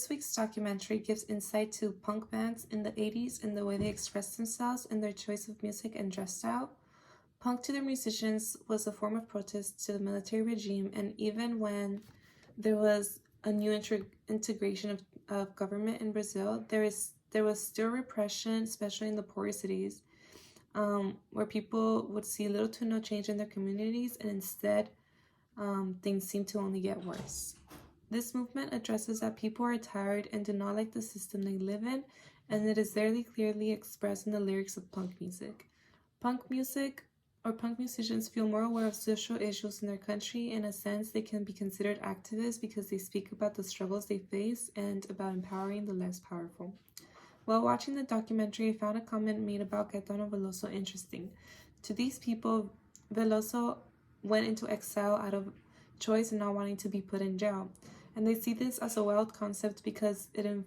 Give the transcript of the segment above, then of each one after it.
This week's documentary gives insight to punk bands in the 80s and the way they expressed themselves and their choice of music and dress style. Punk to their musicians was a form of protest to the military regime, and even when there was a new integration of government in Brazil, there was still repression, especially in the poorer cities, where people would see little to no change in their communities, and instead things seem to only get worse. This movement addresses that people are tired and do not like the system they live in, and it is very clearly expressed in the lyrics of punk music. Punk music or punk musicians feel more aware of social issues in their country. In a sense, they can be considered activists because they speak about the struggles they face and about empowering the less powerful. While watching the documentary, I found a comment made about Caetano Veloso interesting. To these people, Veloso went into exile out of choice and not wanting to be put in jail. And they see this as a wild concept because if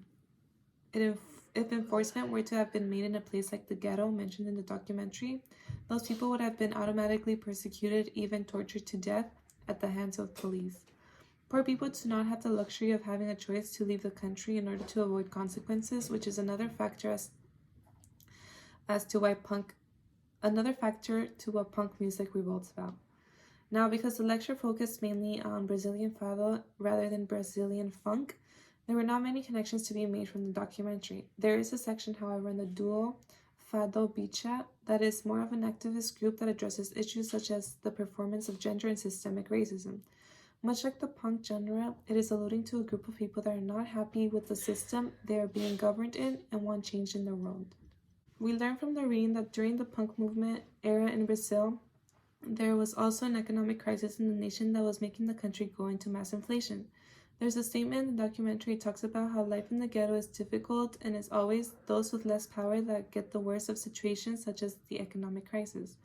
enforcement were to have been made in a place like the ghetto mentioned in the documentary, those people would have been automatically persecuted, even tortured to death at the hands of police. Poor people do not have the luxury of having a choice to leave the country in order to avoid consequences, which is another factor to what punk music revolts about. Now, because the lecture focused mainly on Brazilian fado rather than Brazilian funk, there were not many connections to be made from the documentary. There is a section, however, in the duo Fado Bicha that is more of an activist group that addresses issues such as the performance of gender and systemic racism. Much like the punk genre, it is alluding to a group of people that are not happy with the system they are being governed in and want change in the world. We learn from the reading that during the punk movement era in Brazil, there was also an economic crisis in the nation that was making the country go into mass inflation. There's a statement in the documentary that talks about how life in the ghetto is difficult and it's always those with less power that get the worst of situations such as the crisis.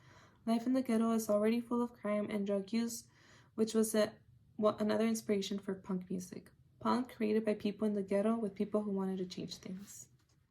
Life in the ghetto is already full of crime and drug use, which was another inspiration for punk music. Punk created by people in the ghetto with people who wanted to change things.